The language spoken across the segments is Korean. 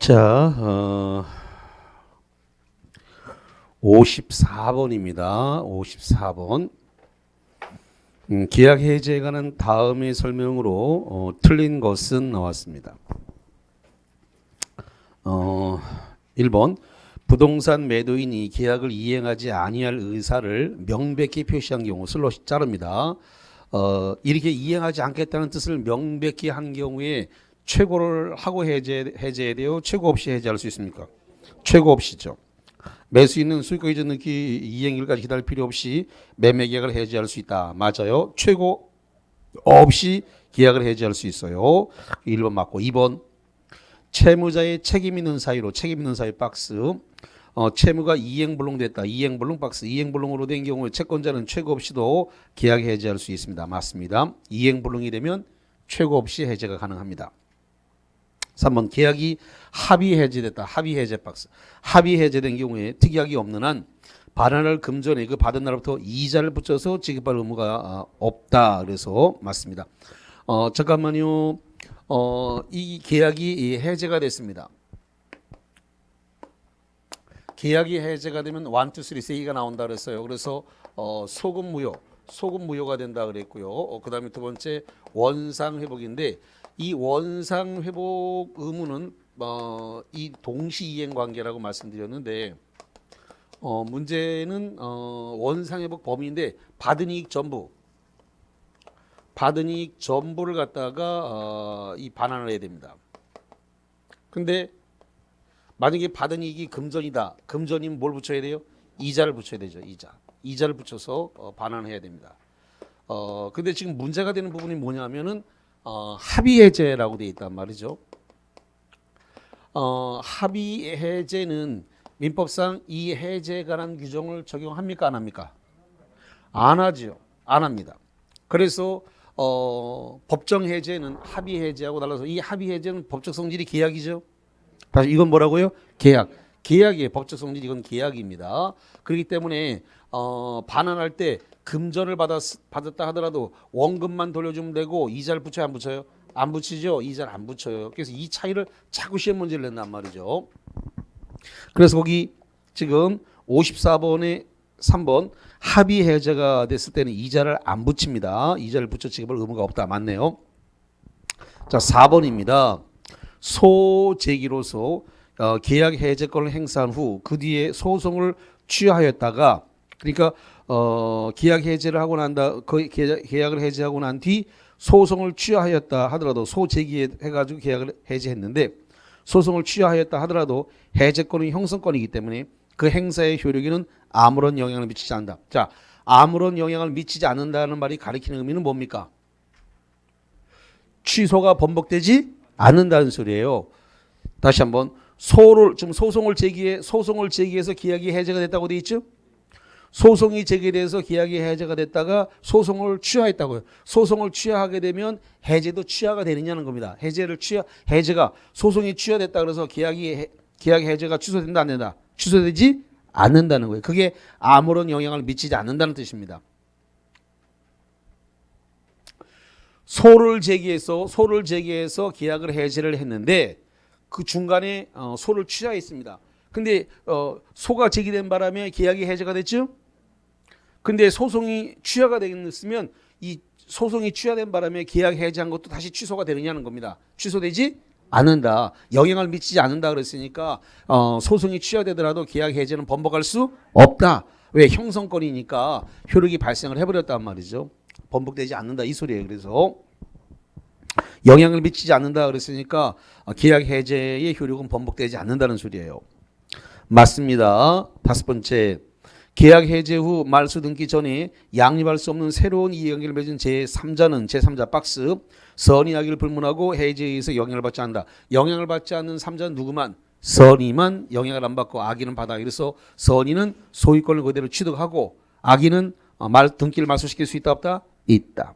자, 54번입니다. 54번. 계약 해제에 관한 다음의 설명으로 틀린 것은 나왔습니다. 1번. 부동산 매도인이 계약을 이행하지 아니할 의사를 명백히 표시한 경우 슬롯이 자릅니다. 이렇게 이행하지 않겠다는 뜻을 명백히 한 경우에 최고를 하고 해제해야 돼요? 최고 없이 해제할 수 있습니까? 최고 없이죠. 매수인은 수익과 이전 등기 이행일까지 기다릴 필요 없이 매매 계약을 해제할 수 있다. 맞아요. 최고 없이 계약을 해제할 수 있어요. 1번 맞고 2번. 채무자의 책임 있는 사유로 책임 있는 사유 박스. 채무가 이행불능됐다. 이행불능 박스. 이행불능으로 된 경우에 채권자는 최고 없이도 계약 해제할 수 있습니다. 맞습니다. 이행불능이 되면 최고 없이 해제가 가능합니다. 3번. 계약이 합의 해제됐다. 합의 해제 박스. 합의 해제된 경우에 특이하기 없는 한 반환을 금전에 그 받은 날부터 이자를 붙여서 지급할 의무가 없다. 그래서 맞습니다. 잠깐만요. 이 계약이 해제가 됐습니다. 계약이 해제가 되면 1, 2, 3, 3가 나온다 그랬어요. 그래서 소급 무효가 된다 그랬고요. 그 다음에 두 번째 원상 회복인데 이 원상 회복 의무는 이 동시 이행 관계라고 말씀드렸는데 문제는 원상 회복 범위인데 받은 이익 전부를 갖다가 이 반환을 해야 됩니다. 근데 만약에 받은 이익이 금전이다. 금전이면 뭘 붙여야 돼요? 이자를 붙여야 되죠. 이자를 붙여서 반환해야 됩니다. 근데 지금 문제가 되는 부분이 뭐냐면은 합의 해제라고 되어 있단 말이죠. 합의 해제는 민법상 이 해제에 관한 규정을 적용합니까? 안 합니까? 안 하죠. 안 합니다. 그래서 법정 해제는 합의 해제하고 달라서 이 합의 해제는 법적 성질이 계약이죠. 다시 이건 뭐라고요? 계약. 계약이에요. 법적 성질 이건 계약입니다. 그렇기 때문에 반환할 때 금전을 받았다 하더라도 원금만 돌려주면 되고 이자를 붙여요? 안 붙여요? 안 붙이죠. 이자를 안 붙여요. 그래서 이 차이를 자꾸 시험 문제를 낸단 말이죠. 그래서 거기 지금 54번에 3번 합의 해제가 됐을 때는 이자를 안 붙입니다. 이자를 붙여 지급할 의무가 없다. 맞네요. 자, 4번입니다. 소재기로서 계약 해제권을 행사한 후 그 뒤에 소송을 취하였다가 그러니까 계약 해제를 하고 난다 계약을 해제하고 난 뒤 소송을 취하였다 하더라도 소재기해가지고 계약을 해제했는데 소송을 취하였다 하더라도 해제권은 형성권이기 때문에 그 행사의 효력에는 아무런 영향을 미치지 않는다. 자, 아무런 영향을 미치지 않는다는 말이 가리키는 의미는 뭡니까? 취소가 번복되지 않는다는 소리예요. 다시 한번 지금 소송을 제기해서 계약이 해제가 됐다고 돼 있죠? 소송이 제기돼서 계약이 해제가 됐다가 소송을 취하했다고요. 소송을 취하하게 되면 해제도 취하가 되느냐는 겁니다. 해제가 소송이 취하됐다 그래서 계약 해제가 취소된다 안 된다? 취소되지 않는다는 거예요. 그게 아무런 영향을 미치지 않는다는 뜻입니다. 소를 제기해서 계약을 해제를 했는데 그 중간에 소를 취하했습니다. 근데 소가 제기된 바람에 계약이 해제가 됐죠? 근데 소송이 취하가 됐으면 이 소송이 취하된 바람에 계약 해제한 것도 다시 취소가 되느냐는 겁니다. 취소되지 않는다. 영향을 미치지 않는다 그랬으니까 소송이 취하되더라도 계약 해제는 번복할 수 없다. 왜? 형성권이니까 효력이 발생을 해버렸단 말이죠. 번복되지 않는다 이 소리예요. 그래서 영향을 미치지 않는다 그랬으니까 계약 해제의 효력은 번복되지 않는다는 소리예요. 맞습니다. 5번째. 계약 해제 후 말소 등기 전에 양립할 수 없는 새로운 이해관계를 맺은 제3자 박스 선의하기를 불문하고 해제에 의해서 영향을 받지 않는다. 영향을 받지 않는 3자는 누구만? 선의만 영향을 안 받고 악의는 받아. 그래서 선의는 소유권을 그대로 취득하고 악의는 등기를 말소시킬 수 있다 없다? 있다.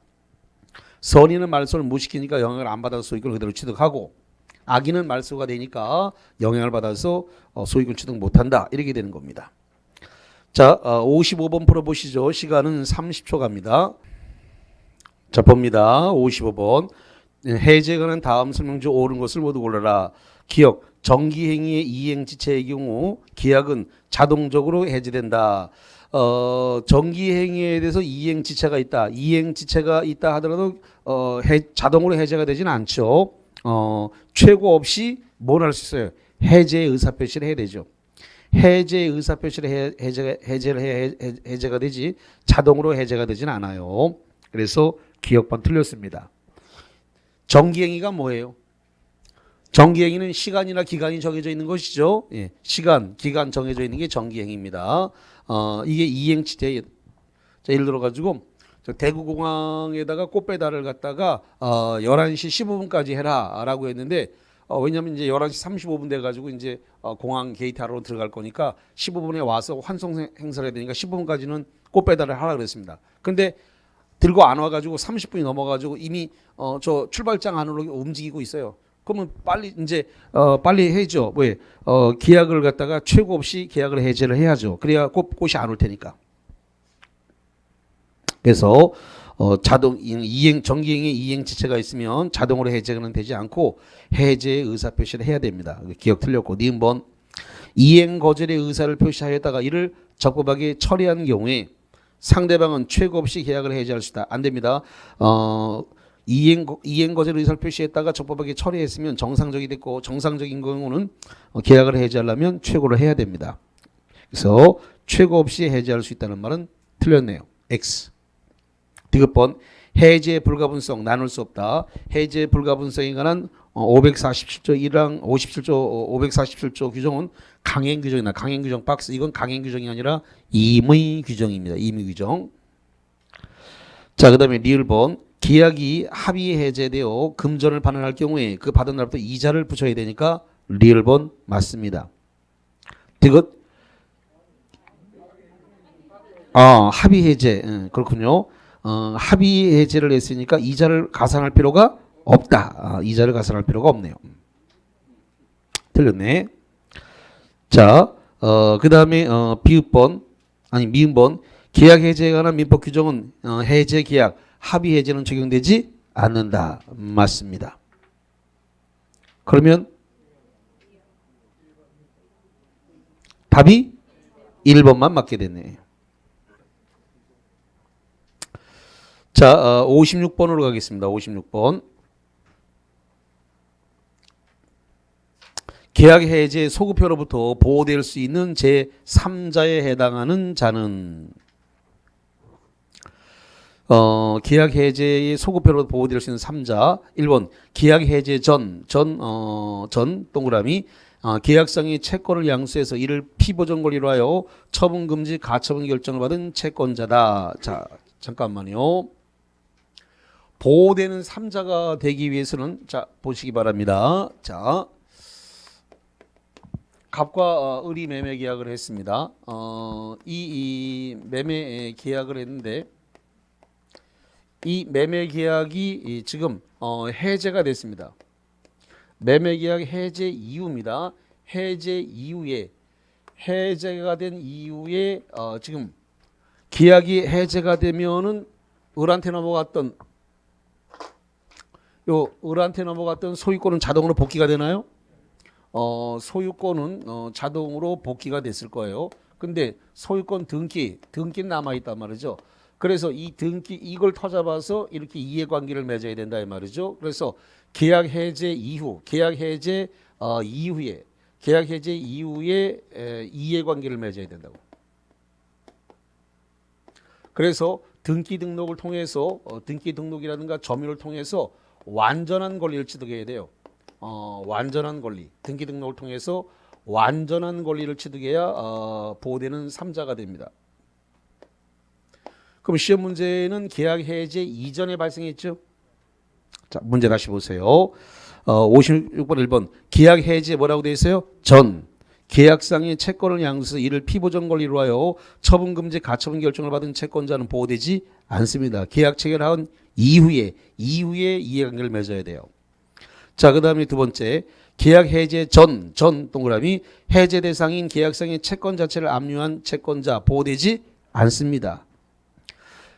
선의는 말소를 못 시키니까 영향을 안 받아서 소유권을 그대로 취득하고 악의는 말소가 되니까 영향을 받아서 소유권 취득 못한다. 이렇게 되는 겁니다. 자, 55번 풀어보시죠. 시간은 30초 갑니다. 자, 봅니다. 55번. 해제에 관한 다음 설명 중 옳은 것을 모두 골라라. 기억. 정기행위의 이행지체의 경우 계약은 자동적으로 해제된다. 정기행위에 대해서 이행지체가 있다. 이행지체가 있다 하더라도 자동으로 해제가 되지는 않죠. 최고 없이 뭘 할 수 있어요? 해제의 의사표시를 해야 되죠. 해제의 의사표시를 해제가 되지 자동으로 해제가 되지는 않아요. 그래서 기억반 틀렸습니다. 정기행위가 뭐예요? 정기행위는 시간이나 기간이 정해져 있는 것이죠. 예, 시간, 기간 정해져 있는 게 정기행위입니다. 이게 이행지체. 자, 예를 들어 가지고 대구공항에다가 꽃배달을 갖다가 11시 15분까지 해라라고 했는데 왜냐면 이제 11시 35분 돼 가지고 이제 공항 게이트하러 들어갈 거니까 15분에 와서 환송 행사를 해야 되니까 15분까지는 꽃배달을 하라 그랬습니다. 근데 들고 안 와 가지고 30분이 넘어 가지고 이미 저 출발장 안으로 움직이고 있어요. 그러면 빨리 이제 빨리 해죠. 왜? 계약을 갖다가 최고 없이 계약을 해제를 해야죠. 그래야 꽃이 안 올 테니까. 그래서 자동 정기행위 이행 지체가 있으면 자동으로 해제는 되지 않고 해제의 의사 표시를 해야 됩니다. 기억 틀렸고 니은번 이행 거절의 의사를 표시하였다가 이를 적법하게 처리한 경우에 상대방은 최고 없이 계약을 해제할 수 있다. 안 됩니다. 이행 거절 의사를 표시했다가 적법하게 처리했으면 정상적이 됐고 정상적인 경우는 계약을 해제하려면 최고를 해야 됩니다. 그래서 최고 없이 해제할 수 있다는 말은 틀렸네요. X. 디귿번 해제 불가분성 나눌 수 없다. 해제 불가분성에 관한 547조 1항 57조 547조 규정은 강행 규정이나 강행 규정 박스. 이건 강행 규정이 아니라 임의 규정입니다. 임의 규정. 자, 그다음에 리을번 계약이 합의 해제되어 금전을 반환할 경우에 그 받은 날부터 이자를 붙여야 되니까 리을번 맞습니다. 디귿 합의 해제 그렇군요. 합의 해제를 했으니까 이자를 가산할 필요가 없다. 이자를 가산할 필요가 없네요. 틀렸네. 자, 그 다음에 미음번 계약 해제에 관한 민법 규정은 해제 계약 합의 해제는 적용되지 않는다. 맞습니다. 그러면 답이 1번만 맞게 됐네. 자, 56번으로 가겠습니다. 56번. 계약 해제 소급표로부터 보호될 수 있는 제3자에 해당하는 자는 계약 해제의 소급표로 보호될 수 있는 3자. 1번 계약 해제 전 동그라미 계약상의 채권을 양수해서 이를 피보전 권리로 하여 처분 금지 가처분 결정을 받은 채권자다. 자, 잠깐만요. 보호되는 3자가 되기 위해서는 자 보시기 바랍니다. 자, 갑과 을이 매매 계약을 했습니다. 이 매매 계약을 했는데 이 매매 계약이 지금 해제가 됐습니다. 매매 계약 해제 이후입니다. 해제 이후에 해제가 된 이후에 지금 계약이 해제가 되면은 을한테 넘어갔던 소유권은 자동으로 복귀가 되나요? 소유권은 자동으로 복귀가 됐을 거예요. 근데 소유권 등기는 남아 있단 말이죠. 그래서 이 등기 이걸 터잡아서 이렇게 이해관계를 맺어야 된다 이 말이죠. 그래서 계약 해제 이후에 이해관계를 맺어야 된다고. 등기 등록을 통해서 등기 등록이라든가 점유를 통해서 완전한 권리를 취득해야 돼요. 완전한 권리. 등기 등록을 통해서 완전한 권리를 취득해야 보호되는 3자가 됩니다. 그럼 시험 문제는 계약 해제 이전에 발생했죠? 자, 문제 다시 보세요. 56번 1번 계약 해제 뭐라고 되어 있어요? 전. 계약상의 채권을 양수해서 이를 피보전 권리로 하여 처분 금지 가처분 결정을 받은 채권자는 보호되지 않습니다. 계약 체결한 이후에 이해관계를 맺어야 돼요. 자, 그 다음에 두 번째 계약 해제 전 동그라미 해제 대상인 계약상의 채권 자체를 압류한 채권자 보호되지 않습니다.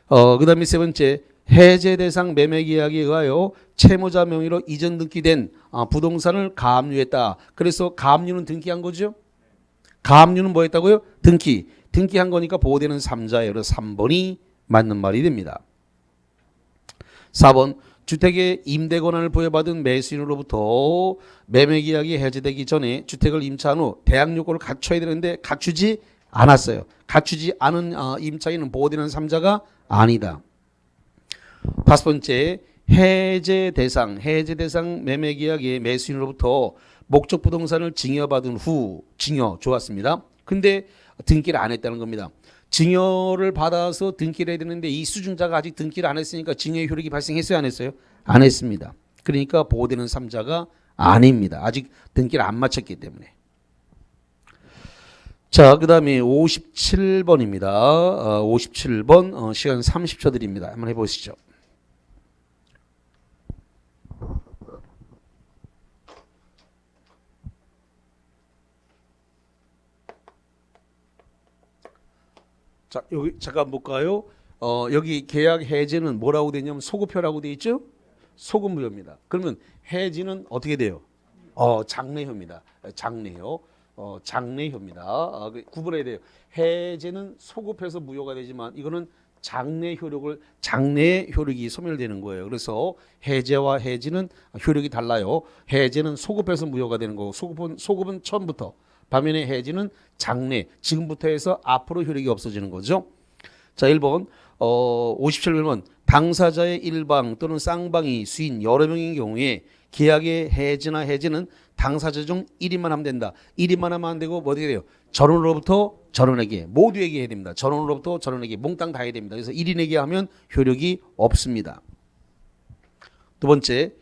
그 다음에 세 번째 해제 대상 매매 계약에 의하여 채무자 명의로 이전 등기된 부동산을 가압류했다. 그래서 가압류는 등기한 거죠. 가압류는 뭐 했다고요? 등기한 거니까 보호되는 3자예요. 그래서 3번이 맞는 말이 됩니다. 4번 주택의 임대 권한을 부여받은 매수인으로부터 매매 계약이 해제되기 전에 주택을 임차한 후 대항 요건을 갖춰야 되는데 갖추지 않았어요. 갖추지 않은 임차인은 보호되는 3자가 아니다. 5번째 해제 대상 매매 계약의 매수인으로부터 목적 부동산을 증여받은 후 증여 좋았습니다. 근데 등기를 안 했다는 겁니다. 증여를 받아서 등기를 해야 되는데 이 수증자가 아직 등기를 안 했으니까 증여의 효력이 발생했어요, 안 했어요? 안 했습니다. 그러니까 보호되는 3자가 아닙니다. 아직 등기를 안 마쳤기 때문에. 자, 그 다음에 57번입니다. 57번 시간 30초 드립니다. 한번 해보시죠. 자, 여기 잠깐 볼까요? 여기 계약 해제는 뭐라고 되냐면 소급표라고 돼 있죠? 소급무효입니다. 그러면 해지는 어떻게 돼요? 장래효입니다. 장래효입니다. 구분해야 돼요. 해제는 소급해서 무효가 되지만 이거는 장래 효력이 소멸되는 거예요. 그래서 해제와 해지는 효력이 달라요. 해제는 소급해서 무효가 되는 거고 소급은 처음부터. 반면에 해지는 장래, 지금부터 해서 앞으로 효력이 없어지는 거죠. 자, 1번 57번 당사자의 일방 또는 쌍방이 수인 여러 명인 경우에 계약의 해지는 당사자 중 1인만 하면 된다. 1인만 하면 안 되고 뭐 어떻게 돼요? 전원으로부터 전원에게 모두에게 해야 됩니다. 전원으로부터 전원에게 몽땅 다 해야 됩니다. 그래서 1인에게 하면 효력이 없습니다. 두 번째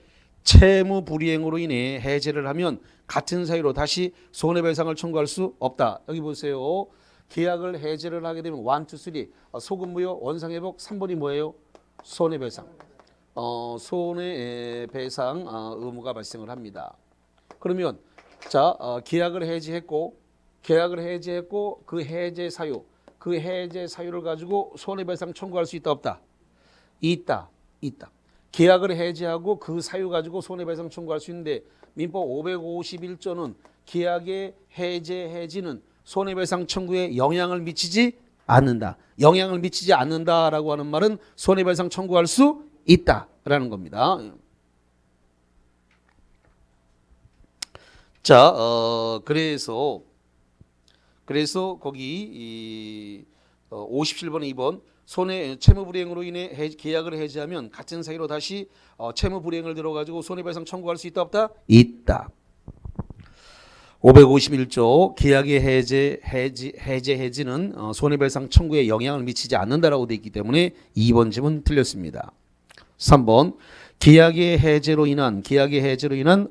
채무 불이행으로 인해 해제를 하면 같은 사유로 다시 손해배상을 청구할 수 없다. 여기 보세요. 계약을 해제를 하게 되면 1, 2, 3 소급무효, 원상회복, 3번이 뭐예요? 손해배상. 손해배상 의무가 발생을 합니다. 그러면 자 계약을 해제했고 그 해제 사유를 가지고 손해배상 청구할 수 있다 없다? 있다. 계약을 해제하고 그 사유 가지고 손해배상 청구할 수 있는데 민법 551조는 계약의 해지는 손해배상 청구에 영향을 미치지 않는다. 영향을 미치지 않는다라고 하는 말은 손해배상 청구할 수 있다라는 겁니다. 자, 그래서 거기 57번 2번 채무 불이행으로 인해 계약을 해지하면 같은 사유로 다시 채무 불이행을 들어가지고 손해배상 청구할 수 있다 없다? 있다. 551조 계약의 해지는 손해배상 청구에 영향을 미치지 않는다라고 되어 있기 때문에 2번 질문 틀렸습니다. 3번 계약의 해제로 인한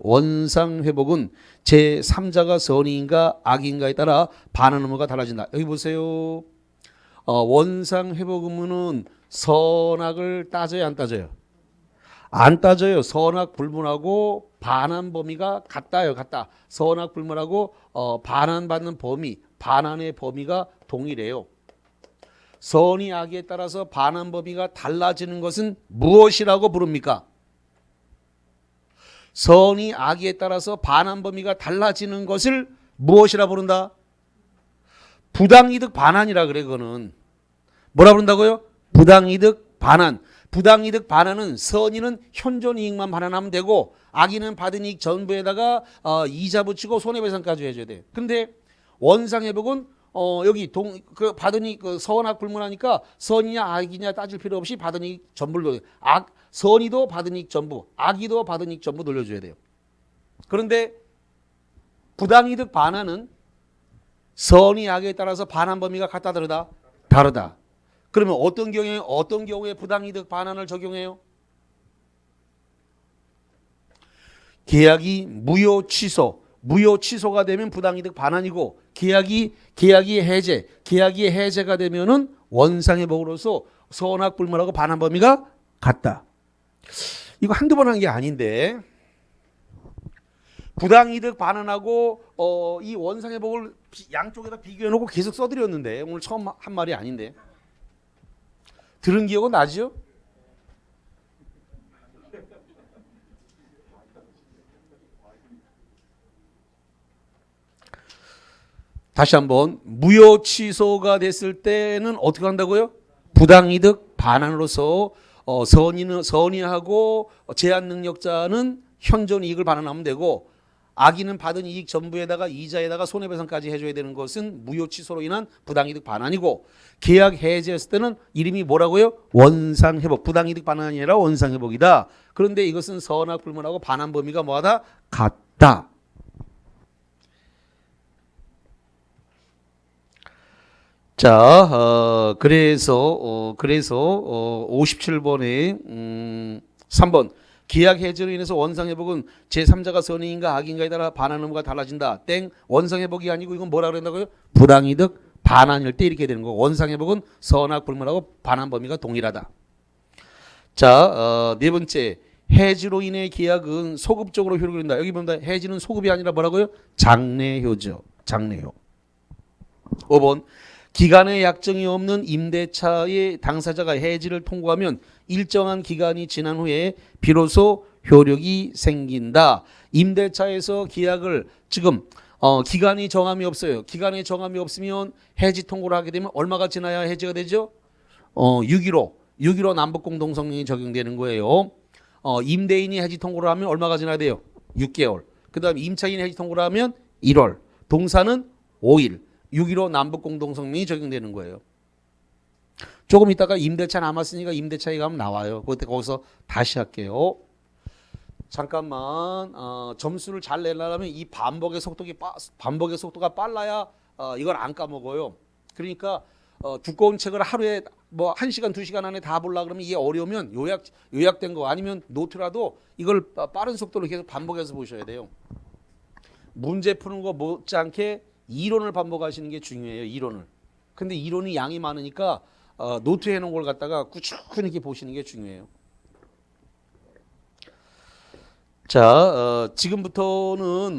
원상 회복은 제3자가 선의인가 악인가에 따라 반환 의무가 달라진다. 여기 보세요. 원상 회복 의무는 선악을 따져요, 안 따져요? 안 따져요. 선악 불문하고 반환 범위가 같다요, 같다. 선악 불문하고 반환받는 범위, 반환의 범위가 동일해요. 선의 악에 따라서 반환 범위가 달라지는 것은 무엇이라고 부릅니까? 선의 악에 따라서 반환 범위가 달라지는 것을 무엇이라 부른다? 부당이득 반환이라 그래. 그거는 뭐라 부른다고요? 부당이득 반환. 부당이득 반환은 선의는 현존 이익만 반환하면 되고 악의는 받은 이익 전부에다가 이자 붙이고 손해배상까지 해줘야 돼. 근데 원상회복은 여기 받은 이익 선악 불문하니까 선이냐 악이냐 따질 필요 없이 받은 이익 전부를 선의도 받은 이익 전부, 악의도 받은 이익 전부 돌려줘야 돼요. 그런데 부당이득 반환은 선의 악에 따라서 반환 범위가 같다 다르다? 다르다. 그러면 어떤 경우에 부당이득 반환을 적용해요? 계약이 무효 취소가 되면 부당이득 반환이고 계약이 해제가 되면은 원상회복으로서 선악 불문하고 반환 범위가 같다. 이거 한두 번 한 게 아닌데 부당이득 반환하고 이 원상회복을 양쪽에다 비교해 놓고 계속 써드렸는데 오늘 처음 한 말이 아닌데 들은 기억은 나죠? 다시 한번 무효 취소가 됐을 때는 어떻게 한다고요? 부당이득 반환으로서 선의하고 제한 능력자는 현존 이익을 반환하면 되고 악인은 받은 이익 전부에다가 이자에다가 손해배상까지 해줘야 되는 것은 무효 취소로 인한 부당이득 반환이고 계약 해지했을 때는 이름이 뭐라고요? 원상회복. 부당이득 반환이 아니라 원상회복이다. 그런데 이것은 선악 불문하고 반환 범위가 뭐하다? 같다. 자, 그래서 57번에 3번 계약 해지로 인해서 원상회복은 제3자가 선의인가 악인가에 따라 반환 의무가 달라진다. 땡. 원상회복이 아니고 이건 뭐라 그런다고요? 부당이득 반환일 때 이렇게 되는 거고 원상회복은 선악 불문하고 반환 범위가 동일하다. 자, 네 번째 해지로 인해 계약은 소급적으로 효력을 한다. 여기 보면 해지는 소급이 아니라 뭐라고요? 장래효죠. 장래효. 5번 기간의 약정이 없는 임대차의 당사자가 해지를 통고하면 일정한 기간이 지난 후에 비로소 효력이 생긴다. 임대차에서 계약을 지금 기간이 정함이 없어요. 기간에 정함이 없으면 해지 통고를 하게 되면 얼마가 지나야 해지가 되죠? 6.15 남북공동성명이 적용되는 거예요. 임대인이 해지 통고를 하면 얼마가 지나야 돼요? 6개월. 그 다음에 임차인이 해지 통고를 하면 1월. 동사는 5일. 6.15 남북공동성명이 적용되는 거예요. 조금 있다가 임대차 남았으니까 임대차 얘기하면 나와요. 그때 거기서 다시 할게요. 잠깐만 점수를 잘 내려면 이 반복의 속도가 빨라야 이걸 안 까먹어요. 그러니까 두꺼운 책을 하루에 뭐 1시간 2시간 안에 다 보려고 그러면 이게 어려우면 요약된 거 아니면 노트라도 이걸 빠른 속도로 계속 반복해서 보셔야 돼요. 문제 푸는 거 못지않게 이론을 반복하시는 게 중요해요. 이론을. 근데 이론이 양이 많으니까 노트 해놓은 걸 갖다가 꾸준히 이렇게 보시는 게 중요해요. 자, 지금부터는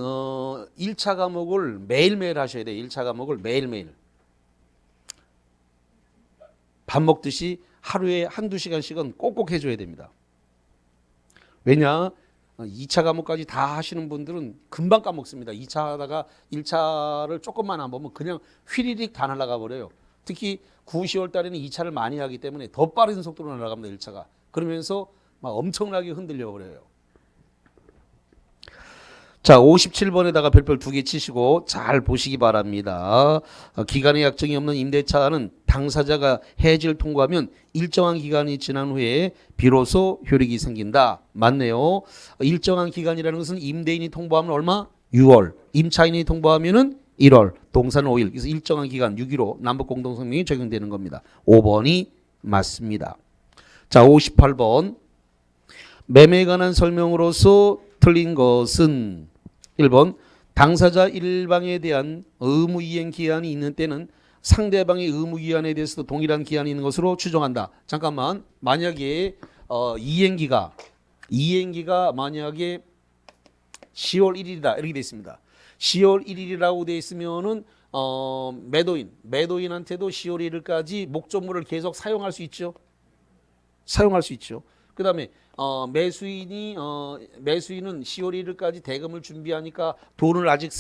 1차 과목을 매일매일 하셔야 돼요. 1차 과목을 매일매일. 밥 먹듯이 하루에 한두 시간씩은 꼭꼭 해줘야 됩니다. 왜냐? 2차 과목까지 다 하시는 분들은 금방 까먹습니다. 2차 하다가 1차를 조금만 안 보면 그냥 휘리릭 다 날아가 버려요. 특히 9, 10월 달에는 2차를 많이 하기 때문에 더 빠른 속도로 날아갑니다. 1차가. 그러면서 막 엄청나게 흔들려 버려요. 자, 57번에다가 별별 2개 치시고 잘 보시기 바랍니다. 기간의 약정이 없는 임대차는 당사자가 해지를 통고하면 일정한 기간이 지난 후에 비로소 효력이 생긴다. 맞네요. 일정한 기간이라는 것은 임대인이 통보하면 얼마? 6월. 임차인이 통보하면은 1월. 동사는 5일. 그래서 일정한 기간 6.15 남북공동성명이 적용되는 겁니다. 5번이 맞습니다. 자, 58번. 매매에 관한 설명으로서 틀린 것은 1번 당사자 일방에 대한 의무 이행 기한이 있는 때는 상대방의 의무 기한에 대해서도 동일한 기한이 있는 것으로 추정한다. 잠깐만. 만약에 이행기가 만약에 10월 1일이다. 이렇게 돼 있습니다. 10월 1일이라고 돼 있으면은 매도인한테도 10월 1일까지 목적물을 계속 사용할 수 있죠. 사용할 수 있죠. 그다음에 매수인은 10월 1일까지 대금을 준비하니까 돈을 아직까지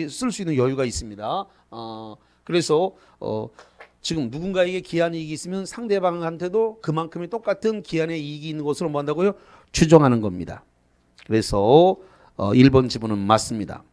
쓸 수 있는 여유가 있습니다. 그래서 지금 누군가에게 기한 이익이 있으면 상대방한테도 그만큼의 똑같은 기한의 이익이 있는 것으로 뭐 한다고요? 추정하는 겁니다. 그래서 1번 지문은 맞습니다.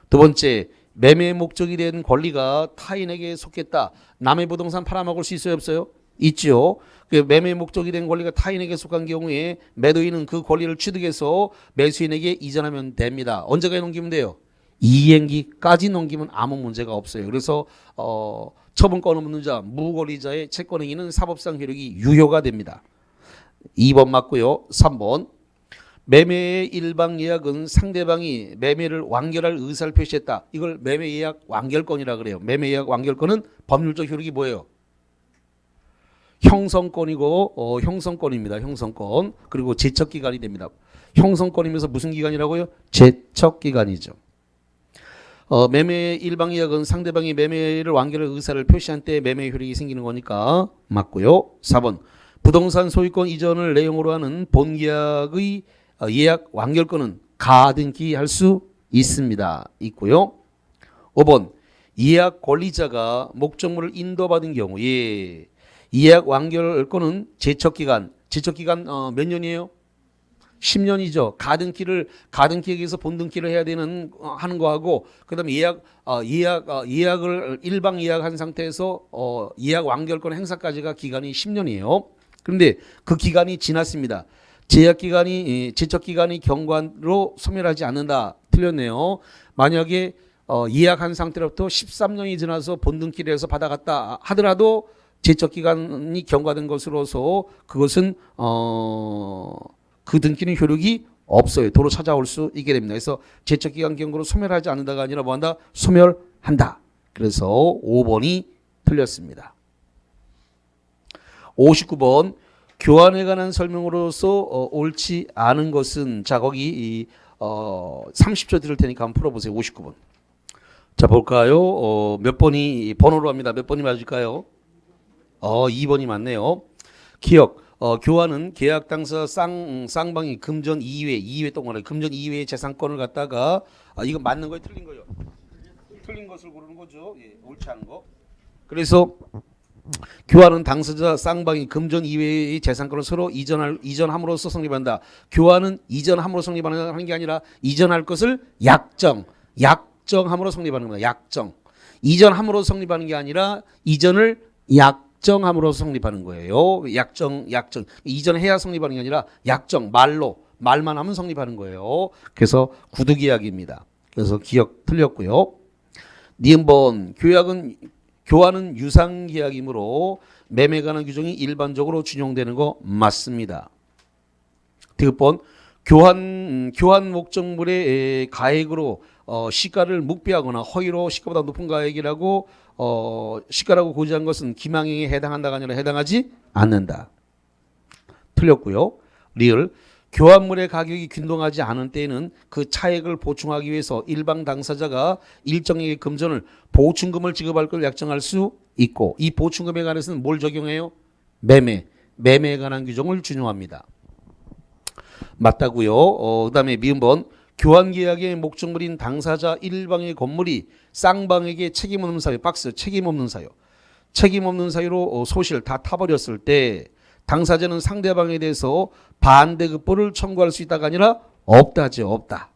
두 번째, 매매 목적이 된 권리가 타인에게 속했다. 남의 부동산 팔아먹을 수 있어요, 없어요? 있죠. 그 매매 목적이 된 권리가 타인에게 속한 경우에 매도인은 그 권리를 취득해서 매수인에게 이전하면 됩니다. 언제까지 넘기면 돼요? 이행기까지 넘기면 아무 문제가 없어요. 그래서 처분권 없는 자, 무권리자의 채권행위는 사법상 효력이 유효가 됩니다. 2번 맞고요. 3번. 매매의 일방 예약은 상대방이 매매를 완결할 의사를 표시했다. 이걸 매매 예약 완결권이라 그래요. 매매 예약 완결권은 법률적 효력이 뭐예요? 형성권이고 형성권입니다. 형성권. 그리고 제척기간이 됩니다. 형성권이면서 무슨 기간이라고요? 제척기간이죠. 매매 일방 예약은 상대방이 매매를 완결할 의사를 표시한 때 매매 효력이 생기는 거니까 맞고요. 4번. 부동산 소유권 이전을 내용으로 하는 본계약의 예약 완결권은 가등기 할 수 있습니다. 있고요. 5번 예약 권리자가 목적물을 인도받은 경우에 예약 완결권은 제척기간 몇 년이에요? 10년이죠. 가등기에서 본등기를 해야 되는 하는 거하고 그다음에 예약을 일방 예약한 상태에서 예약 완결권 행사까지가 기간이 10년이에요. 그런데 그 기간이 지났습니다. 제척 기간이 경과로 소멸하지 않는다. 틀렸네요. 만약에 예약한 상태로부터 13년이 지나서 본등기를 해서 받아갔다 하더라도 제척 기간이 경과된 것으로서 그것은 그 등기는 효력이 없어요. 도로 찾아올 수 있게 됩니다. 그래서 제척 기간 경과로 소멸하지 않는다가 아니라 뭐한다? 소멸한다. 그래서 5번이 틀렸습니다. 59번 교환에 관한 설명으로서 옳지 않은 것은 자 거기 30초 드릴 테니까 한번 풀어보세요. 59번. 자 볼까요? 몇 번이 번호로 합니다. 몇 번이 맞을까요? 2번이 맞네요. 기억. 교환은 계약 당사 쌍방이 금전 이외 동안에 금전 이외의 재산권을 갖다가 이거 맞는 거예요? 틀린 거예요? 틀린 것을 고르는 거죠. 예, 옳지 않은 거. 그래서 교환은 당사자 쌍방이 금전 이외의 재산권을 서로 이전함으로써 성립한다. 교환은 이전함으로 성립하는 게 아니라 이전할 것을 약정함으로 성립하는 겁니다. 약정. 이전함으로 성립하는 게 아니라 이전을 약정함으로 성립하는 거예요. 약정. 이전해야 성립하는 게 아니라 약정, 말만 하면 성립하는 거예요. 그래서 구두계약입니다. 그래서 기억 틀렸고요. 니은번 교환은 유상계약이므로 매매에 관한 규정이 일반적으로 준용되는 거 맞습니다. 디귿번 교환 목적물의 가액으로 시가를 묵비하거나 허위로 시가보다 높은 가액이라고 시가라고 고지한 것은 기망행위에 해당한다가 아니라 해당하지 않는다. 틀렸고요. 리을 교환물의 가격이 균등하지 않은 때에는 그 차액을 보충하기 위해서 일방 당사자가 일정액의 금전을 보충금을 지급할 걸 약정할 수 있고 이 보충금에 관해서는 뭘 적용해요? 매매에 관한 규정을 준용합니다. 맞다고요. 그다음에 미음번 교환계약의 목적물인 당사자 일방의 건물이 쌍방에게 책임 없는 사유 책임 없는 사유로 소실 다 타버렸을 때 당사자는 상대방에 대해서 반대급부를 청구할 수 있다가 아니라 없다죠. 없다.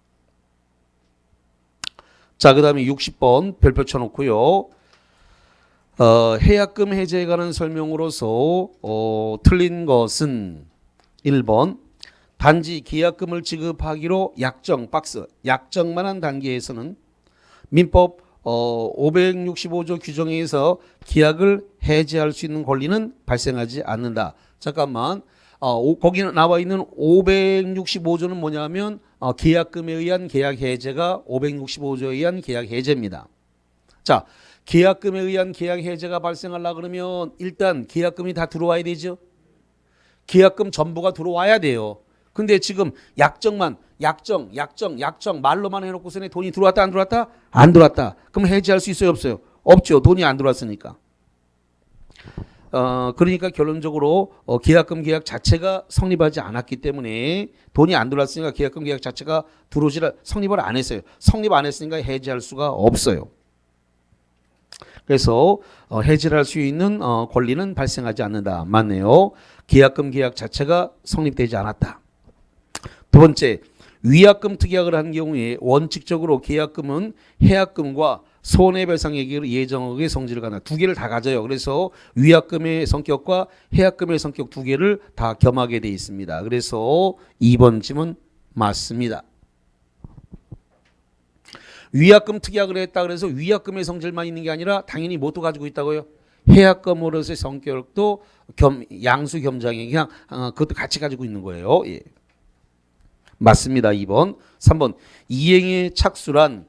자, 그 다음에 60번 별표 쳐놓고요. 해약금 해제에 관한 설명으로서 틀린 것은 1번 단지 계약금을 지급하기로 약정만 한 단계에서는 민법 565조 규정에 의해서 계약을 해제할 수 있는 권리는 발생하지 않는다. 잠깐만. 거기 나와 있는 565조는 뭐냐면 계약금에 의한 계약 해제가 565조에 의한 계약 해제입니다. 자, 계약금에 의한 계약 해제가 발생하려고 그러면 일단 계약금이 다 들어와야 되죠. 계약금 전부가 들어와야 돼요. 근데 지금 약정 말로만 해놓고서는 돈이 들어왔다 안 들어왔다? 안 들어왔다. 그럼 해지할 수 있어요 없어요? 없죠. 돈이 안 들어왔으니까. 그러니까 결론적으로 계약금 계약 자체가 성립하지 않았기 때문에 돈이 안 들어왔으니까 계약금 계약 자체가 성립을 안 했어요. 성립 안 했으니까 해지할 수가 없어요. 그래서 해지를 할 수 있는 권리는 발생하지 않는다. 맞네요. 계약금 계약 자체가 성립되지 않았다. 두 번째, 위약금 특약을 한 경우에 원칙적으로 계약금은 해약금과 손해배상액의 예정액의 성질을 갖는다. 두 개를 다 가져요. 그래서 위약금의 성격과 해약금의 성격 두 개를 다 겸하게 돼 있습니다. 그래서 2번 질문 맞습니다. 위약금 특약을 했다 그래서 위약금의 성질만 있는 게 아니라 당연히 뭐도 가지고 있다고요? 해약금으로서의 성격도 양수 겸장이 그냥 그것도 같이 가지고 있는 거예요. 예. 맞습니다. 2번. 3번. 이행의 착수란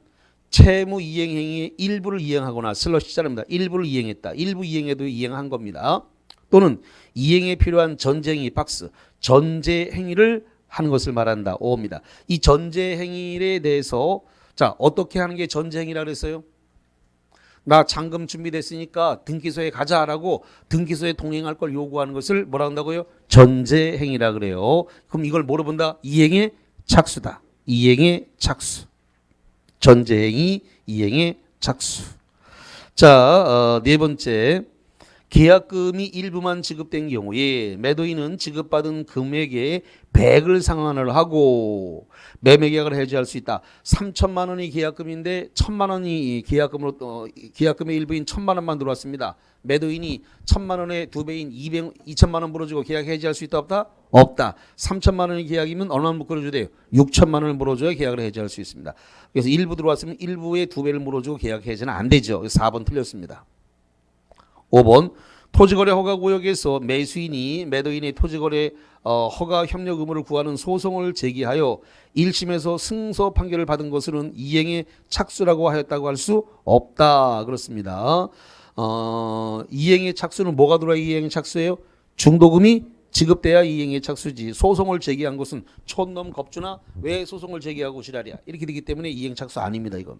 채무 이행 행위의 일부를 이행하거나 슬러시자입니다. 일부를 이행했다. 일부 이행에도 이행한 겁니다. 또는 이행에 필요한 전제행위 전제 행위를 하는 것을 말한다. 5입니다. 이 전제 행위에 대해서 자, 어떻게 하는 게 전제 행위라 그랬어요? 나 잔금 준비됐으니까 등기소에 가자라고 등기소에 동행할 걸 요구하는 것을 뭐라 한다고요? 전제 행위라 그래요. 그럼 이걸 뭐로 본다? 이행의 착수다. 이행의 착수. 전제 행위, 이행의 착수. 자, 네 번째. 계약금이 일부만 지급된 경우에 매도인은 지급받은 금액의 100을 상환을 하고 매매 계약을 해지할 수 있다. 3천만 원이 계약금인데 1천만 원이 계약금으로 계약금의 일부인 1천만 원만 들어왔습니다. 매도인이 1천만 원의 두 배인 2천만 원 물어주고 계약 해지할 수 있다 없다? 없다. 3천만 원의 계약이면 얼마나 물어줘야 돼요? 6천만 원을 물어줘야 계약을 해지할 수 있습니다. 그래서 일부 들어왔으면 일부의 두 배를 물어주고 계약 해지는 안 되죠. 4번 틀렸습니다. 5번 토지거래 허가구역에서 매수인이 매도인의 토지거래 허가 협력 의무를 구하는 소송을 제기하여 1심에서 승소 판결을 받은 것은 이행의 착수라고 하였다고 할 수 없다. 그렇습니다. 이행의 착수는 뭐가 들어야 이행의 착수예요? 중도금이 지급돼야 이행의 착수지. 소송을 제기한 것은 촌놈 겁주나 왜 소송을 제기하고 지랄이야. 이렇게 되기 때문에 이행 착수 아닙니다. 이건.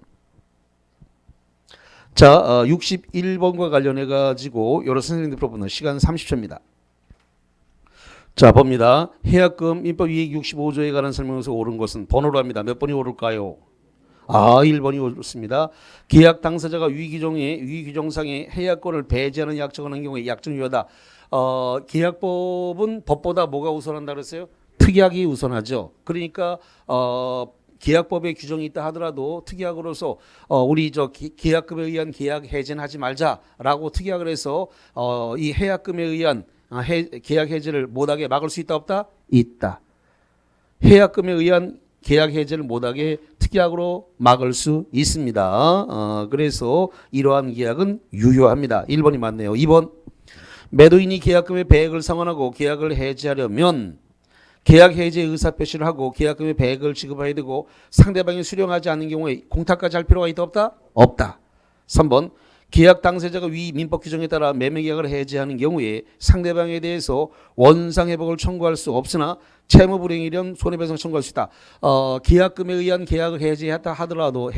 자, 61번과 관련해 가지고 여러 선생님들 풀어보는 시간 30초입니다. 자, 봅니다. 해약금 민법 265조에 관한 설명에서 옳은 것은 번호로 합니다. 몇 번이 옳을까요? 1번이 옳습니다. 계약 당사자가 위규정상의 해약권을 배제하는 약정을 한 경우에 약정 유효하다. 계약법은 법보다 뭐가 우선한다 그랬어요? 특약이 우선하죠. 그러니까 계약법에 규정이 있다 하더라도 특약으로서 우리 계약금에 의한 계약 해제는 하지 말자라고 특약을 해서 이 해약금에 의한 계약 해제를 못하게 막을 수 있다 없다? 있다. 해약금에 의한 계약 해제를 못하게 특약으로 막을 수 있습니다. 그래서 이러한 계약은 유효합니다. 1번이 맞네요. 2번 매도인이 계약금의 배액을 상환하고 계약을 해제하려면 계약 해제 의사 표시를 하고 계약금의 배액을 지급해야 되고 상대방이 수령하지 않는 경우에 공탁까지 할 필요가 있다 없다? 없다. 3번 계약 당사자가 위 민법 규정에 따라 매매 계약을 해제하는 경우에 상대방에 대해서 원상 회복을 청구할 수 없으나 채무 불이행이련 손해배상 청구할 수 있다. 계약금에 의한 계약을 해제했다 하더라도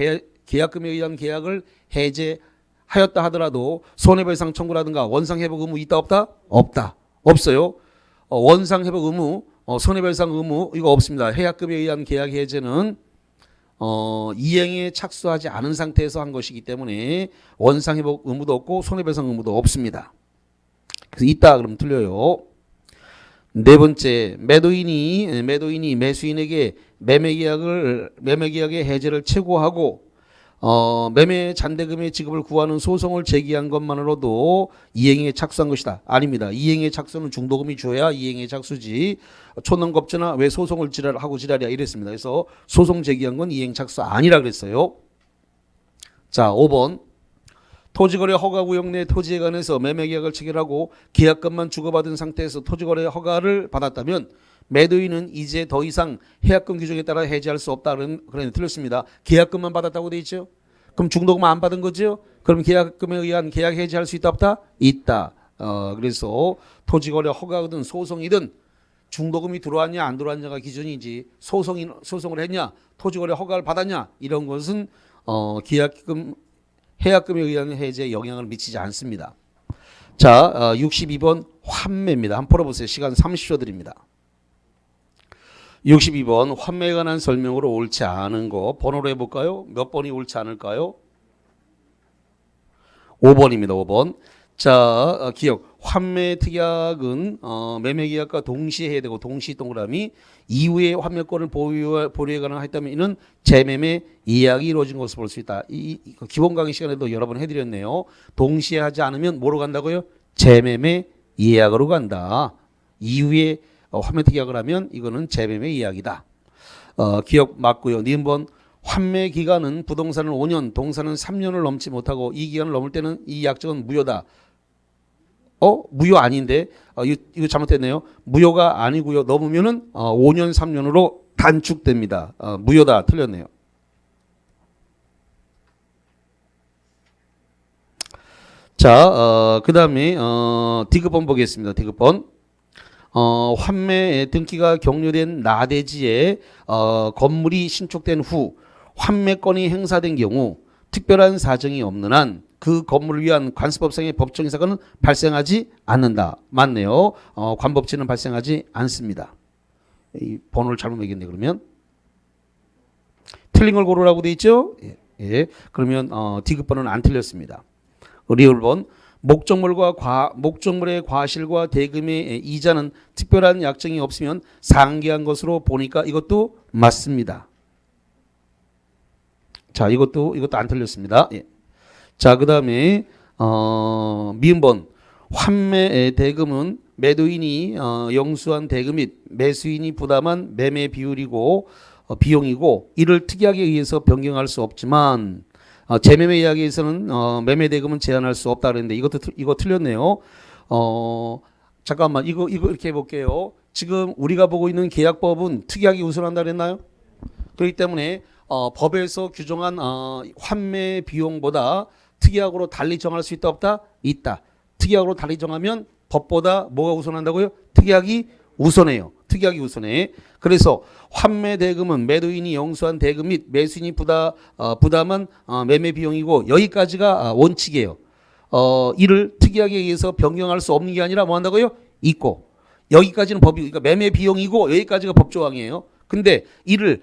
계약금에 의한 계약을 해제하였다 하더라도 손해배상 청구라든가 원상 회복 의무 있다 없다? 없다. 없어요. 원상 회복 의무 손해배상 의무 이거 없습니다. 해약금에 의한 계약 해제는 이행에 착수하지 않은 상태에서 한 것이기 때문에 원상회복 의무도 없고 손해배상 의무도 없습니다. 그래서 있다 그러면 틀려요. 네 번째 매도인이 매수인에게 매매계약의 해제를 최고하고 매매 잔대금의 지급을 구하는 소송을 제기한 것만으로도 이행에 착수한 것이다. 아닙니다. 이행에 착수는 중도금이 줘야 이행에 착수지. 촌놈겁주나 왜 소송을 하고 지랄이야 이랬습니다. 그래서 소송 제기한 건 이행 착수 아니라 그랬어요. 자, 5번 토지거래 허가구역 내 토지에 관해서 매매계약을 체결하고 계약금만 주고받은 상태에서 토지거래 허가를 받았다면 매도인은 이제 더 이상 해약금 규정에 따라 해지할 수 없다. 그러니 틀렸습니다. 계약금만 받았다고 돼 있죠. 그럼 중도금 안 받은 거죠. 그럼 계약금에 의한 계약 해지할 수 있다 없다? 있다. 그래서 토지거래 허가든 소송이든 중도금이 들어왔냐 안 들어왔냐가 기준이지 소송을 했냐 토지거래 허가를 받았냐 이런 것은 해약금에 의한 해제에 영향을 미치지 않습니다. 자, 62번 환매입니다. 한번 풀어보세요. 시간 30초 드립니다. 62번 환매에 관한 설명으로 옳지 않은 거 번호로 해볼까요? 몇 번이 옳지 않을까요? 5번입니다. 5번. 자, 기억. 환매 특약은 매매계약과 동시에 해야 되고 동시 동그라미 이후에 환매권을 보류에 관한 했다면 이는 재매매 예약이 이루어진 것으로 볼 수 있다. 이 기본 강의 시간에도 여러 번 해드렸네요. 동시에 하지 않으면 뭐로 간다고요? 재매매 예약으로 간다. 이후에 환매 특약을 하면 이거는 재매매 예약이다. 기억 맞고요. 니은번 환매 기간은 부동산은 5년, 동산은 3년을 넘지 못하고 이 기간을 넘을 때는 이 약정은 무효다. 무효 아닌데 이거 잘못됐네요. 무효가 아니고요. 넘으면은 5년, 3년으로 단축됩니다. 무효다. 틀렸네요. 자, 그 다음에 디귿번 보겠습니다. 디귿번. 환매 등기가 격려된 나대지에 건물이 신축된 후 환매권이 행사된 경우 특별한 사정이 없는 한 그 건물을 위한 관습법상의 법정의 사건은 발생하지 않는다. 맞네요. 관법치는 발생하지 않습니다. 이 번호를 잘못 매겼네. 그러면 틀린 걸 고르라고 돼 있죠. 예. 예. 그러면 디귿번호는 안 틀렸습니다. 리을 번 목적물의 과실과 대금의 이자는 특별한 약정이 없으면 상기한 것으로 보니까 이것도 맞습니다. 자, 이것도 안 틀렸습니다. 예. 자, 그다음에 미음번 환매 대금은 매도인이 영수한 대금 및 매수인이 부담한 매매 비율이고 비용이고 이를 특약에 의해서 변경할 수 없지만 재매매 이야기에서는 매매 대금은 제한할 수 없다 그랬는데 이거 틀렸네요. 잠깐만 이거 이렇게 해볼게요. 지금 우리가 보고 있는 계약법은 특약이 우선한다 그랬나요? 그렇기 때문에 법에서 규정한 환매 비용보다 특약으로 달리 정할 수 있다 없다? 있다. 특약으로 달리 정하면 법보다 뭐가 우선한다고요? 특약이 우선해요. 특약이 우선해. 그래서 환매 대금은 매도인이 영수한 대금 및 매수인이 부담한 매매 비용이고 여기까지가 원칙이에요. 이를 특약에 의해서 변경할 수 없는 게 아니라 뭐 한다고요? 있고. 여기까지는 그러니까 매매 비용이고 여기까지가 법 조항이에요. 근데 이를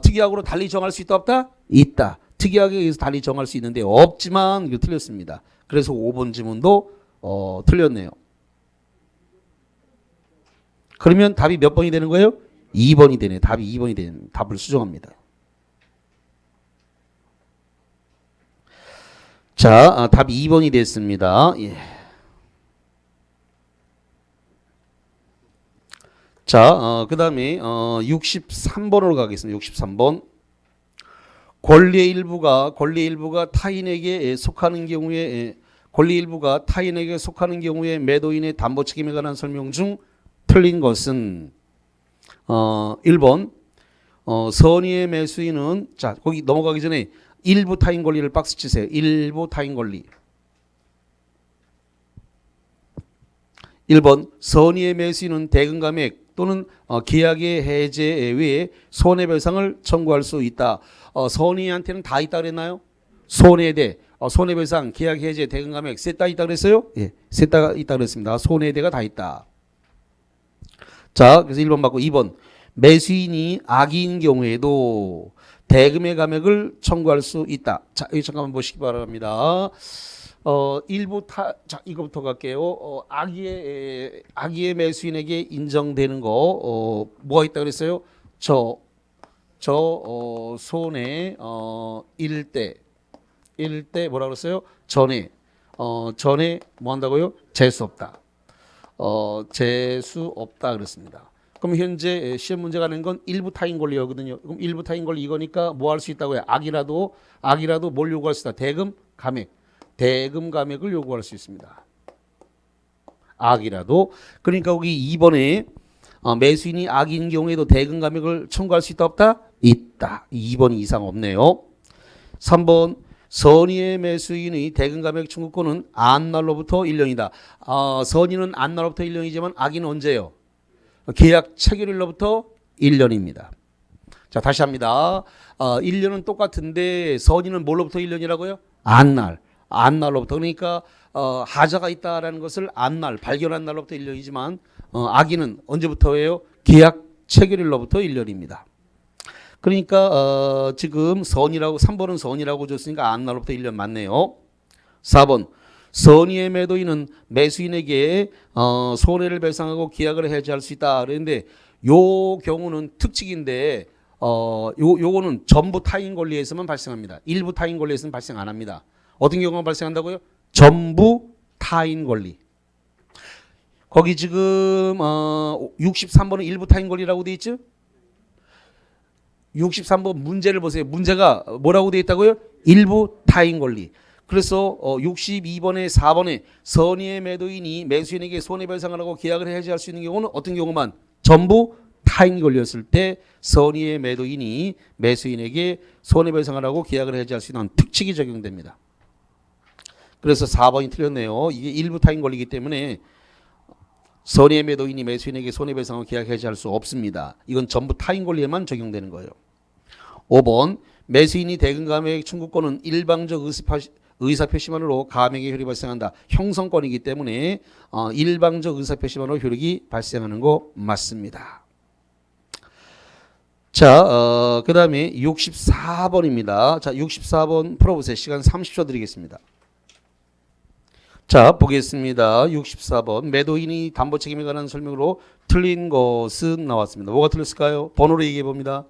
특약으로 달리 정할 수 있다 없다? 있다. 특약에 의해서 달리 정할 수 있는데 없지만 이거 틀렸습니다. 그래서 5번 지문도 틀렸네요. 그러면 답이 몇 번이 되는 거예요? 2번이 되네. 답이 2번이 되는 답을 수정합니다. 자, 답이 2번이 됐습니다. 예. 자, 그 다음에 63번으로 가겠습니다. 63번. 권리의 일부가 타인에게 속하는 경우에 매도인의 담보 책임에 관한 설명 중 틀린 것은 1번 선의의 매수인은 자 거기 넘어가기 전에 일부 타인 권리를 박스 치세요. 일부 타인 권리. 1번 선의의 매수인은 대금 감액 또는 계약의 해제 외에 손해배상을 청구할 수 있다. 선의한테는 다 있다 그랬나요? 손해대, 손해배상, 계약 해제, 대금 감액 셋 다 있다 그랬어요? 예, 셋 다 있다 그랬습니다. 손해대가 다 있다. 자, 그래서 1번 받고 2번 매수인이 악의인 경우에도 대금의 감액을 청구할 수 있다. 자, 여기 잠깐만 보시기 바랍니다. 자, 이거부터 갈게요. 악의의 매수인에게 인정되는 거, 뭐가 있다 그랬어요? 손해, 일대 뭐라 그랬어요? 전에 뭐 한다고요? 재수 없다. 재수 없다 그랬습니다. 그럼 현재 시험 문제가 낸 건 일부 타인 권리거든요. 그럼 일부 타인 권리 이거니까 뭐 할 수 있다고요? 악이라도 뭘 요구할 수 있다? 대금 감액을 요구할 수 있습니다. 악이라도. 그러니까 여기 2번에 매수인이 악인 경우에도 대금 감액을 청구할 수 있다 없다? 있다. 2번 이상 없네요. 3번 선의의 매수인의 대금 감액 청구권은 안날로부터 1년이다. 선의는 안날로부터 1년이지만 악인은 언제예요? 계약 체결일로부터 1년입니다. 자, 다시 합니다. 1년은 똑같은데 선의는 뭘로부터 1년이라고요? 안날로부터. 그러니까 하자가 있다라는 것을 발견한 날로부터 1년이지만 악인은 언제부터예요? 계약 체결일로부터 1년입니다. 그러니까 지금 3번은 선이라고 줬으니까 안날로부터 1년 맞네요. 4번 선의의 매도인은 매수인에게 손해를 배상하고 계약을 해지할 수 있다. 그런데 요 경우는 특칙인데 요거는 전부 타인 권리에서만 발생합니다. 일부 타인 권리에서는 발생 안 합니다. 어떤 경우가 발생한다고요? 전부 타인 권리. 거기 지금 63번은 일부 타인 권리라고 돼 있죠? 63번 문제를 보세요. 문제가 뭐라고 돼 있다고요? 일부 타인 권리. 그래서 62번에 4번에 선의의 매도인이 매수인에게 손해배상을 하고 계약을 해지할 수 있는 경우는 어떤 경우만? 전부 타인 권리였을 때 선의의 매도인이 매수인에게 손해배상을 하고 계약을 해지할 수 있는 특칙이 적용됩니다. 그래서 4번이 틀렸네요. 이게 일부 타인 권리이기 때문에 선의의 매도인이 매수인에게 손해배상을 계약 해지할 수 없습니다. 이건 전부 타인 권리에만 적용되는 거예요. 5번 매수인이 대금 감액 청구권은 일방적 의사표시만으로 감액의 효력이 발생한다. 형성권이기 때문에 일방적 의사표시만으로 효력이 발생하는 거 맞습니다. 자, 그 다음에 64번입니다. 자, 64번 풀어보세요. 시간 30초 드리겠습니다. 자, 보겠습니다. 64번. 매도인이 담보 책임에 관한 설명으로 틀린 것은 나왔습니다. 뭐가 틀렸을까요? 번호로 얘기해 봅니다.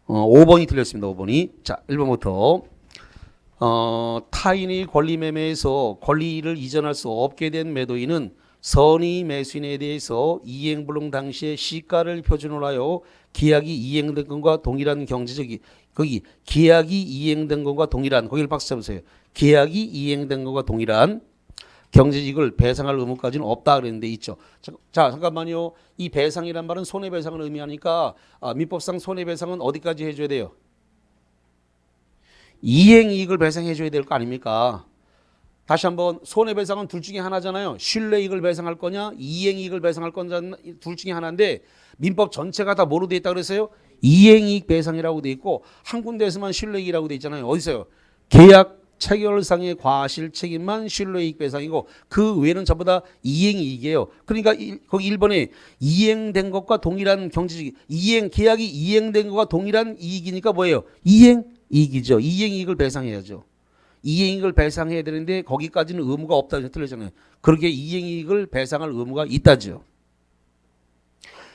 5번이 틀렸습니다. 5번이. 자, 1번부터. 타인의 권리 매매에서 권리를 이전할 수 없게 된 매도인은 선의 매수인에 대해서 이행불능 당시에 시가를 표준으로 하여 계약이 이행된 것과 동일한 경제적이 거기 계약이 이행된 것과 동일한 거기를 박수 쳐보세요. 계약이 이행된 것과 동일한 경제이익을 배상할 의무까지는 없다 그랬는데 있죠. 자 잠깐만요. 이 배상이란 말은 손해배상을 의미하니까 민법상 손해배상은 어디까지 해줘야 돼요? 이행이익을 배상해줘야 될 거 아닙니까? 다시 한번 손해배상은 둘 중에 하나잖아요. 신뢰이익을 배상할 거냐 이행이익을 배상할 거냐 둘 중에 하나인데 민법 전체가 다 뭐로 돼 있다 그랬어요? 이행이익 배상이라고 돼 있고 한 군데에서만 신뢰이익이라고 돼 있잖아요. 어디서요? 계약 체결상의 과실 책임만 신뢰이익 배상이고 그 외에는 전부 다 이행이익이에요. 그러니까 거기 1번에 이행된 것과 동일한 경제적 계약이 이행된 것과 동일한 이익이니까 뭐예요? 이행이익이죠. 이행이익을 배상해야죠. 이행이익을 배상해야 되는데 거기까지는 의무가 없다고 틀렸잖아요. 그렇게 이행이익을 배상할 의무가 있다죠.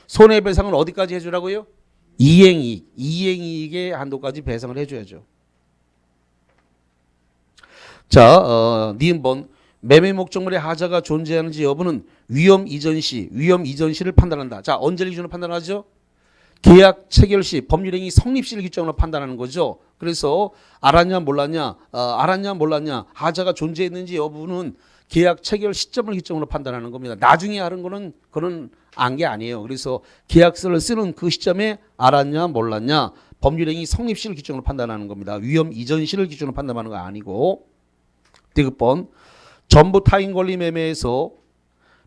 손해배상은 어디까지 해주라고요? 이행이익의 한도까지 배상을 해줘야죠. 자, 니은번 매매 목적물의 하자가 존재하는지 여부는 위험 이전 시를 판단한다. 자, 언제를 기준으로 판단하죠? 계약 체결 시 법률행위 성립 시를 기점으로 판단하는 거죠. 그래서 알았냐 몰랐냐 하자가 존재했는지 여부는 계약 체결 시점을 기점으로 판단하는 겁니다. 나중에 하는 거는 그런 안 게 아니에요. 그래서 계약서를 쓰는 그 시점에 알았냐 몰랐냐 법률행위 성립 시를 기점으로 판단하는 겁니다. 위험 이전 시를 기준으로 판단하는 거 아니고. 디귿번 전부 타인 권리 매매에서